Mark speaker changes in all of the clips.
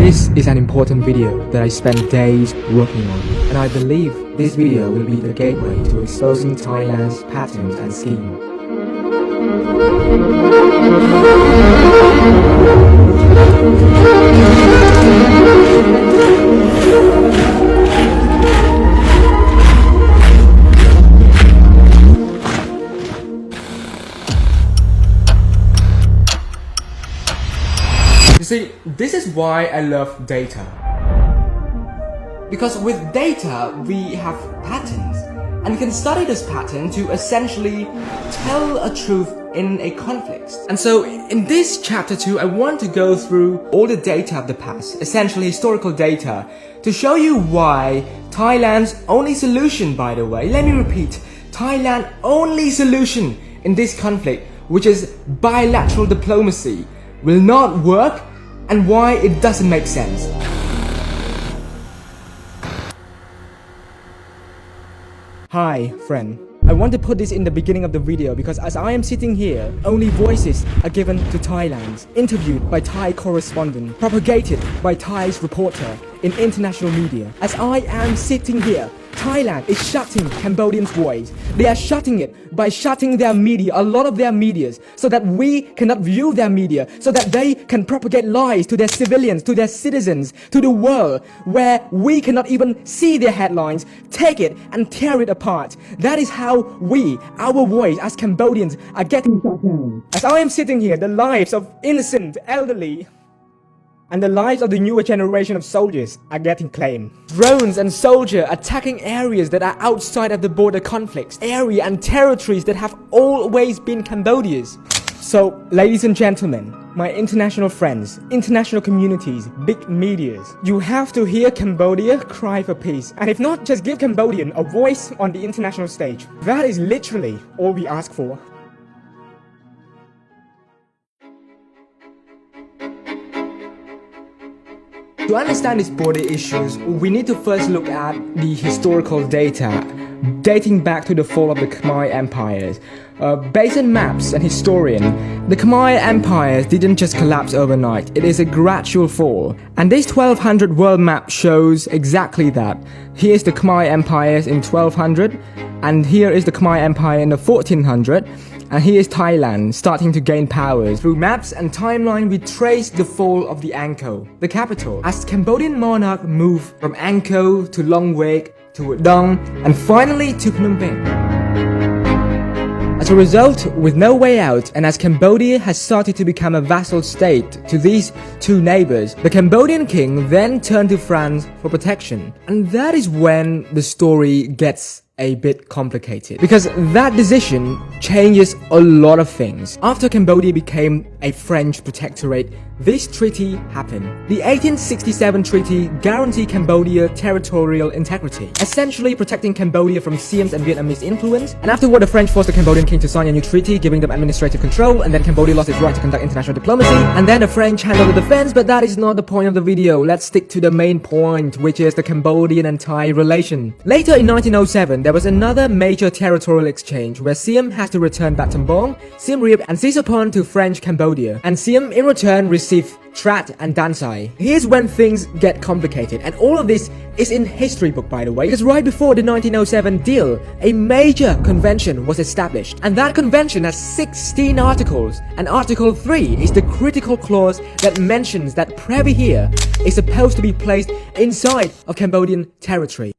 Speaker 1: This is an important video that I spent days working on, and I believe this video will be the gateway to exposing Thailand's patterns and scheme. You see, this is why I love data. Because with data, we have patterns, and we can study this pattern to essentially tell a truth in a conflict. And so in this chapter 2, I want to go through all the data of the past, essentially historical data, to show you why Thailand's only solution, by the way, let me repeat, Thailand's only solution in this conflict, which is bilateral diplomacy, will not work, and why it doesn't make sense. Hi, friend. I want to put this in the beginning of the video because as I am sitting here, only voices are given to Thailand, interviewed by Thai correspondent, propagated by Thai's reporter in international media. As I am sitting here, Thailand is shutting Cambodians' voice. They are shutting it by shutting their media, a lot of their medias, so that we cannot view their media, so that they can propagate lies to their civilians, to their citizens, to the world, where we cannot even see their headlines, take it and tear it apart. That is how we, our voice as Cambodians, are getting shut down. As I am sitting here, the lives of innocent, elderly, and the lives of the newer generation of soldiers are getting claimed. Drones and soldiers attacking areas that are outside of the border conflicts, area and territories that have always been Cambodia's. So, ladies and gentlemen, my international friends, international communities, big medias, you have to hear Cambodia cry for peace. And if not, just give Cambodian a voice on the international stage. That is literally all we ask for. To understand these border issues, we need to first look at the historical data dating back to the fall of the Khmer empires. Based on maps and historian, the Khmer empires didn't just collapse overnight, it is a gradual fall. And this 1200 world map shows exactly that. Here's the Khmer empires in 1200, and here is the Khmer empire in the 1400. And here is Thailand starting to gain power. Through maps and timeline, we trace the fall of the Angkor, the capital, as Cambodian monarch moved from Angkor to Long Wake to Dong and finally to Phnom Penh. As a result, with no way out, and as Cambodia has started to become a vassal state to these two neighbors, the Cambodian king then turned to France for protection. And that is when the story gets a bit complicated, because that decision changes a lot of things. After Cambodia became a French protectorate, this treaty happened. The 1867 treaty guaranteed Cambodia territorial integrity, essentially protecting Cambodia from Siam's and Vietnamese influence. And afterward, the French forced the Cambodian king to sign a new treaty, giving them administrative control, and then Cambodia lost its right to conduct international diplomacy, and then the French handled the defense, but that is not the point of the video. Let's stick to the main point, which is the Cambodian and Thai relation. Later in 1907, there was another major territorial exchange where Siam has to return Battambang, Siem Reap, and Sisophon to French Cambodia, and Siam in return received Trat and Dansai. Here's when things get complicated, and all of this is in history book, by the way, because right before the 1907 deal, a major convention was established, and that convention has 16 articles, and Article 3 is the critical clause that mentions that Privy here is supposed to be placed inside of Cambodian territory.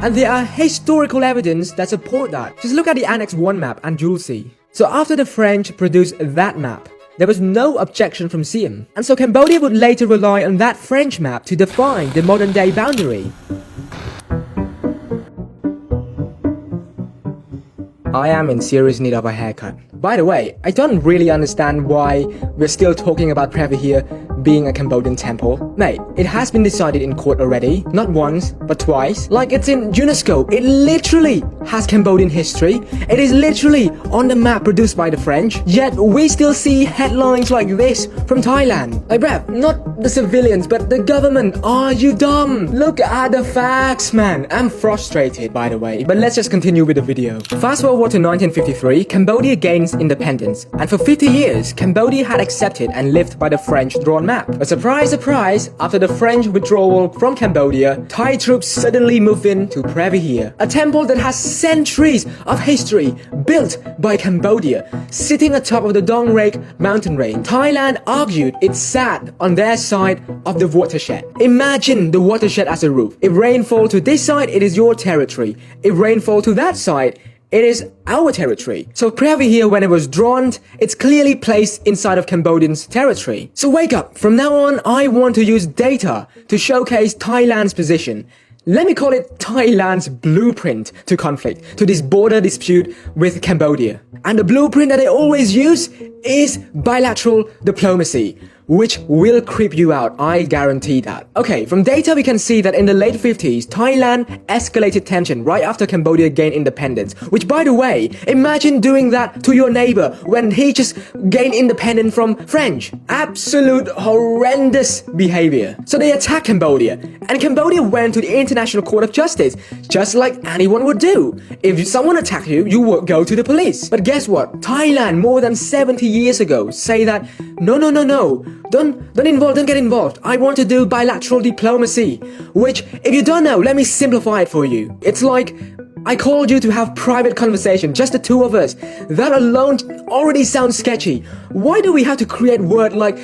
Speaker 1: And there are historical evidence that support that. Just look at the Annex 1 map and you'll see. So after the French produced that map, there was no objection from Siam. And so Cambodia would later rely on that French map to define the modern-day boundary. I am in serious need of a haircut. By the way, I don't really understand why we're still talking about Privy here being a Cambodian temple? Mate, it has been decided in court already, not once, but twice. Like it's in UNESCO, it literally has Cambodian history. It is literally on the map produced by the French, yet we still see headlines like this from Thailand. Like bruh, not the civilians, but the government. Are you dumb? Look at the facts, man. I'm frustrated, by the way, but let's just continue with the video. Fast forward to 1953, Cambodia gains independence, and for 50 years, Cambodia had accepted and lived by the French drawn map. But surprise, surprise, after the French withdrawal from Cambodia, Thai troops suddenly moved in to Previhere, a temple that has centuries of history built by Cambodia, sitting atop of the Dong Rake mountain range. Thailand argued it sat on their side of the watershed. Imagine the watershed as a roof. If rainfall to this side, it is your territory. If rainfall to that side, it is our territory. So Previhere, when it was drawn, it's clearly placed inside of Cambodians' territory. So wake up. From now on, I want to use data to showcase Thailand's position. Let me call it Thailand's blueprint to conflict, to this border dispute with Cambodia. And the blueprint that I always use is bilateral diplomacy, which will creep you out, I guarantee that. Okay, from data we can see that in the late 50s, Thailand escalated tension right after Cambodia gained independence. Which, by the way, imagine doing that to your neighbor when he just gained independence from French. Absolute horrendous behavior. So they attacked Cambodia, and Cambodia went to the International Court of Justice, just like anyone would do. If someone attacked you, you would go to the police. But guess what? Thailand, more than 70 years ago, say that, no, don't get involved. I want to do bilateral diplomacy. Which, if you don't know, let me simplify it for you. It's like, I called you to have private conversation, just the two of us. That alone already sounds sketchy. Why do we have to create word like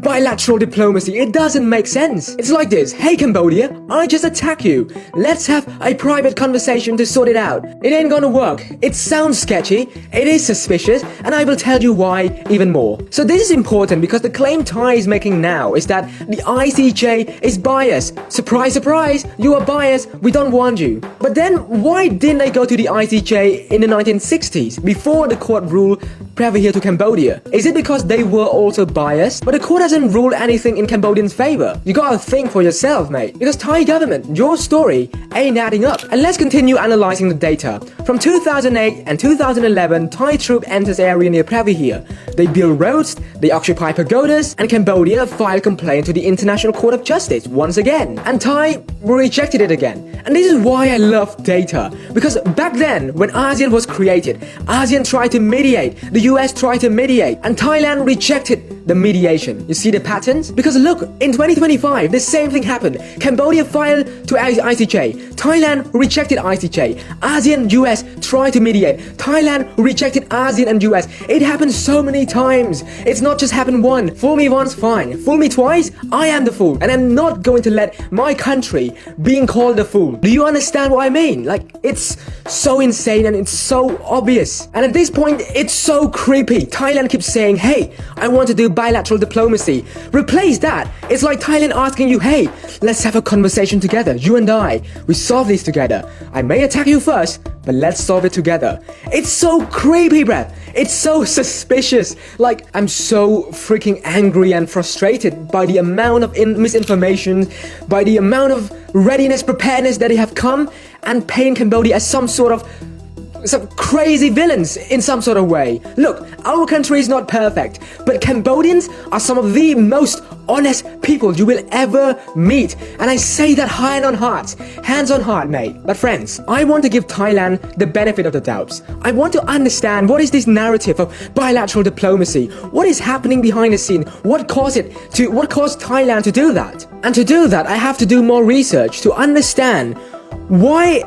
Speaker 1: bilateral diplomacy? It doesn't make sense. It's like this. Hey Cambodia, I just attack you. Let's have a private conversation to sort it out. It ain't gonna work. It sounds sketchy, it is suspicious, and I will tell you why even more. So this is important because the claim Thai is making now is that the ICJ is biased. Surprise, surprise, you are biased, we don't want you. But then why didn't they go to the ICJ in the 1960s, before the court ruled Previhere to Cambodia? Is it because they were also biased? But the court hasn't ruled anything in Cambodians' favor. You gotta think for yourself, mate. Because Thai government, your story ain't adding up. And let's continue analyzing the data. From 2008 and 2011, Thai troop enters area near Previhere. They build roads, they occupy pagodas, and Cambodia filed complaint to the International Court of Justice once again. And Thai rejected it again. And this is why I love data. Because back then, when ASEAN was created, ASEAN tried to mediate, the US tried to mediate, and Thailand rejected the mediation. You see the patterns? Because look, in 2025, the same thing happened. Cambodia filed to ICJ. Thailand rejected ICJ. ASEAN, US tried to mediate. Thailand rejected ASEAN and US. It happened so many times. It's not just happened once. Fool me once, fine. Fool me twice, I am the fool. And I'm not going to let my country being called the fool. Do you understand what I mean? Like, it's so insane and it's so obvious. And at this point, it's so creepy. Thailand keeps saying, hey, I want to do bilateral diplomacy. Replace that. It's like Thailand asking you, hey, let's have a conversation together. You and I, we solve this together. I may attack you first, but let's solve it together. It's so creepy, bruh. It's so suspicious. Like, I'm so freaking angry and frustrated by the amount of misinformation, by the amount of readiness, preparedness that they have come and paint Cambodia as some crazy villains in some sort of way. Look, our country is not perfect, but Cambodians are some of the most honest people you will ever meet. And I say that hands on heart, mate. But friends, I want to give Thailand the benefit of the doubts. I want to understand what is this narrative of bilateral diplomacy? What is happening behind the scene? What caused Thailand to do that? And to do that, I have to do more research to understand why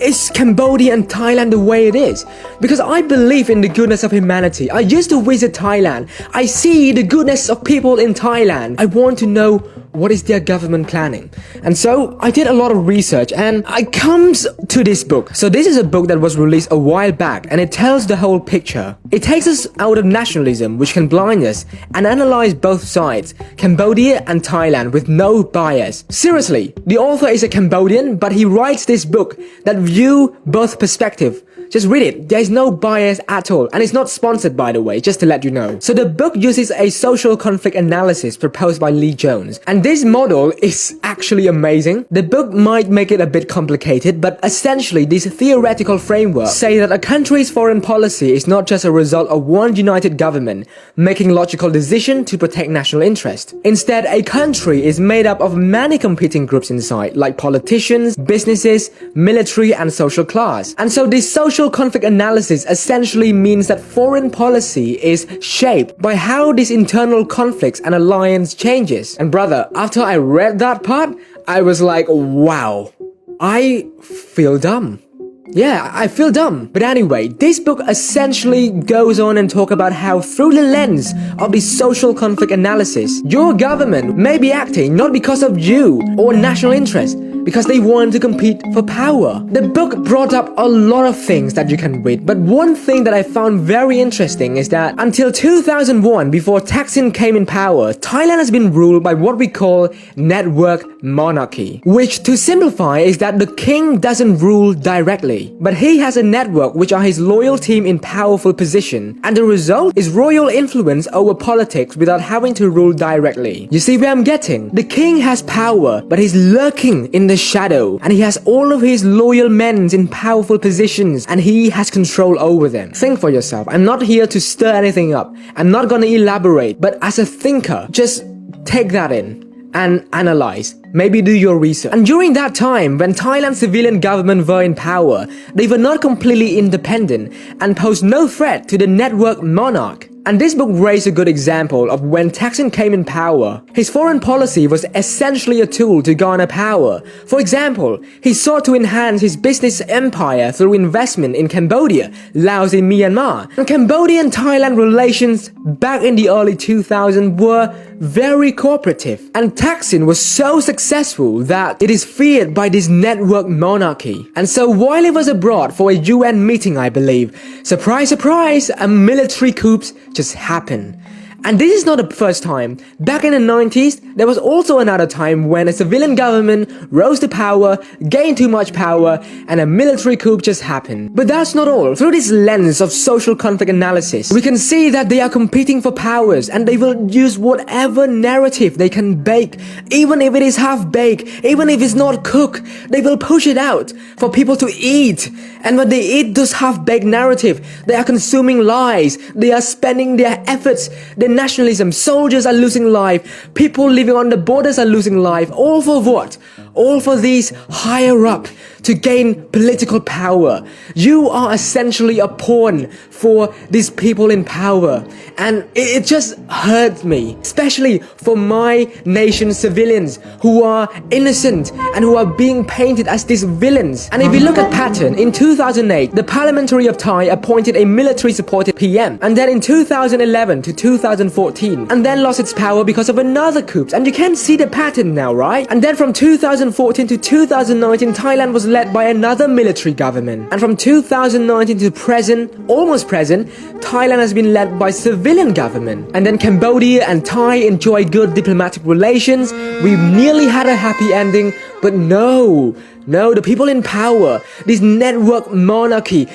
Speaker 1: is Cambodia and Thailand the way it is? Because I believe in the goodness of humanity. I used to visit Thailand. I see the goodness of people in Thailand. I want to know what is their government planning. And so I did a lot of research and I comes to this book. So this is a book that was released a while back and it tells the whole picture. It takes us out of nationalism, which can blind us, and analyze both sides, Cambodia and Thailand, with no bias. Seriously, the author is a Cambodian, but he writes this book that view both perspectives. Just read it. There is no bias at all. And it's not sponsored, by the way, just to let you know. So the book uses a social conflict analysis proposed by Lee Jones. And this model is actually amazing. The book might make it a bit complicated, but essentially this theoretical framework say that a country's foreign policy is not just a result of one united government making logical decisions to protect national interest. Instead, a country is made up of many competing groups inside, like politicians, businesses, military, and social class. And so this social conflict analysis essentially means that foreign policy is shaped by how these internal conflicts and alliance changes. And brother, after I read that part, I was like, wow, I feel dumb. Yeah, I feel dumb. But anyway, this book essentially goes on and talk about how through the lens of this social conflict analysis, your government may be acting not because of you or national interest, because they want to compete for power. The book brought up a lot of things that you can read, but one thing that I found very interesting is that until 2001, before Thaksin came in power, Thailand has been ruled by what we call network monarchy, which to simplify is that the king doesn't rule directly, but he has a network which are his loyal team in powerful position, and the result is royal influence over politics without having to rule directly. You see where I'm getting? The king has power, but he's lurking in the shadow, and he has all of his loyal men in powerful positions, and he has control over them. Think for yourself. I'm not here to stir anything up. I'm not gonna elaborate, but as a thinker, just take that in and analyze. Maybe do your research. And during that time, when Thailand's civilian government were in power, they were not completely independent and posed no threat to the network monarch. And this book raised a good example of when Thaksin came in power. His foreign policy was essentially a tool to garner power. For example, he sought to enhance his business empire through investment in Cambodia, Laos, and Myanmar. And Cambodia and Thailand relations back in the early 2000s were very cooperative. And Thaksin was so successful that it is feared by this network monarchy. And so while he was abroad for a UN meeting, I believe, surprise, surprise, a military coup just happened. And this is not the first time. Back in the 90s, there was also another time when a civilian government rose to power, gained too much power, and a military coup just happened. But that's not all. Through this lens of social conflict analysis, we can see that they are competing for powers, and they will use whatever narrative they can bake. Even if it is half-baked, even if it's not cooked, they will push it out for people to eat. And when they eat this half-baked narrative, they are consuming lies. They are spending their efforts, their nationalism. Soldiers are losing life. People living on the borders are losing life. All for what? All for these higher up to gain political power. You are essentially a pawn for these people in power. And it just hurts me, especially for my nation's civilians who are innocent and who are being painted as these villains. And if we look at pattern, in 2008, the Parliamentary of Thai appointed a military-supported PM. And then in 2011 to 2014, and then lost its power because of another coup. And you can see the pattern now, right? And then from 2014 to 2019, Thailand was led by another military government. And from 2019 to present, almost present, Thailand has been led by civilian government. And then Cambodia and Thai enjoy good diplomatic relations. We nearly had a happy ending, but no, the people in power, this network monarchy,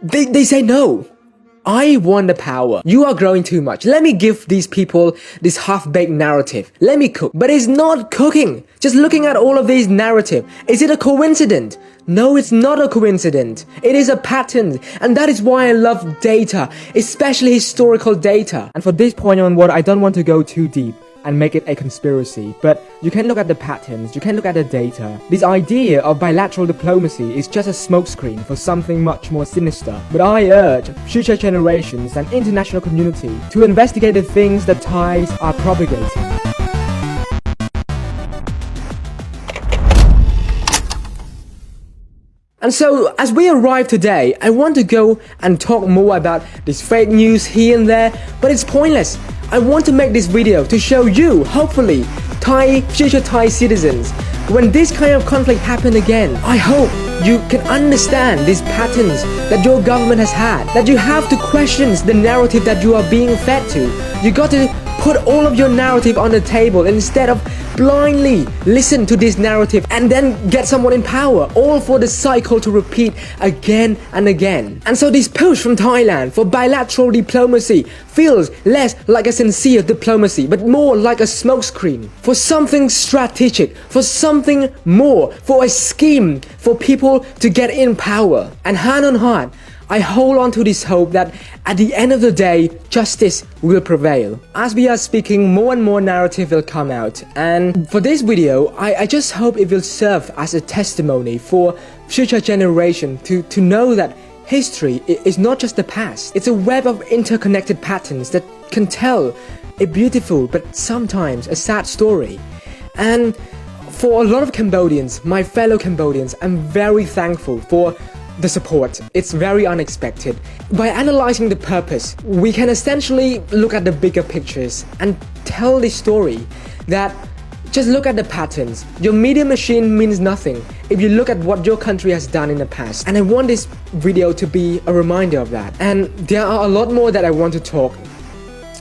Speaker 1: they say no. I want the power. You are growing too much. Let me give these people this half-baked narrative. Let me cook. But it's not cooking. Just looking at all of these narrative. Is it a coincidence? No, it's not a coincidence. It is a pattern. And that is why I love data, especially historical data. And for this point onward, I don't want to go too deep and make it a conspiracy, but you can look at the patterns, you can look at the data. This idea of bilateral diplomacy is just a smokescreen for something much more sinister. But I urge future generations and international community to investigate the things that Thais are propagating. And so, as we arrive today, I want to go and talk more about this fake news here and there, but it's pointless. I want to make this video to show you, hopefully, future Thai citizens, when this kind of conflict happen again, I hope you can understand these patterns that your government has had, that you have to question the narrative that you are being fed to. You got to put all of your narrative on the table instead of blindly listen to this narrative and then get someone in power, all for the cycle to repeat again and again. And so this push from Thailand for bilateral diplomacy feels less like a sincere diplomacy, but more like a smokescreen for something strategic, for something more, for a scheme for people to get in power. And hand on heart, I hold on to this hope that at the end of the day, justice will prevail. As we are speaking, more and more narrative will come out. And for this video, I just hope it will serve as a testimony for future generation to know that history is not just the past. It's a web of interconnected patterns that can tell a beautiful but sometimes a sad story. And for a lot of Cambodians, my fellow Cambodians, I'm very thankful for the support. It's very unexpected. By analyzing the purpose, we can essentially look at the bigger pictures and tell the story that just look at the patterns. Your media machine means nothing if you look at what your country has done in the past. And I want this video to be a reminder of that. And there are a lot more that I want to talk.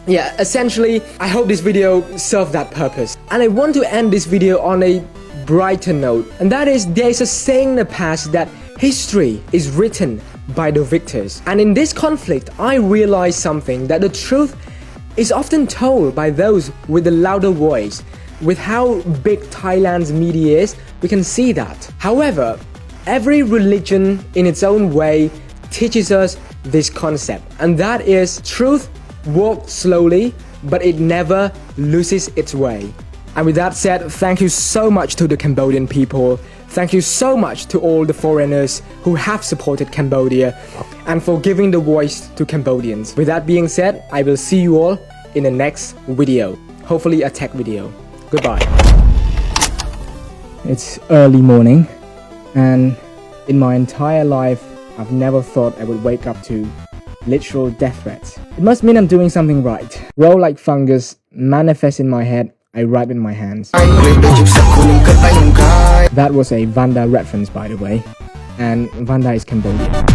Speaker 1: Yeah, essentially, I hope this video served that purpose. And I want to end this video on a brighter note. And that is, there is a saying in the past that history is written by the victors. And in this conflict, I realized something, that the truth is often told by those with the louder voice. With how big Thailand's media is, we can see that. However, every religion in its own way teaches us this concept, and that is truth walks slowly, but it never loses its way. And with that said, thank you so much to the Cambodian people. Thank you so much to all the foreigners who have supported Cambodia and for giving the voice to Cambodians. With that being said, I will see you all in the next video. Hopefully a tech video. Goodbye. It's early morning, and in my entire life, I've never thought I would wake up to literal death threats. It must mean I'm doing something right. Roll like fungus, manifest in my head, I write in my hands. That was a Vanda reference, by the way, and Vanda is Cambodia.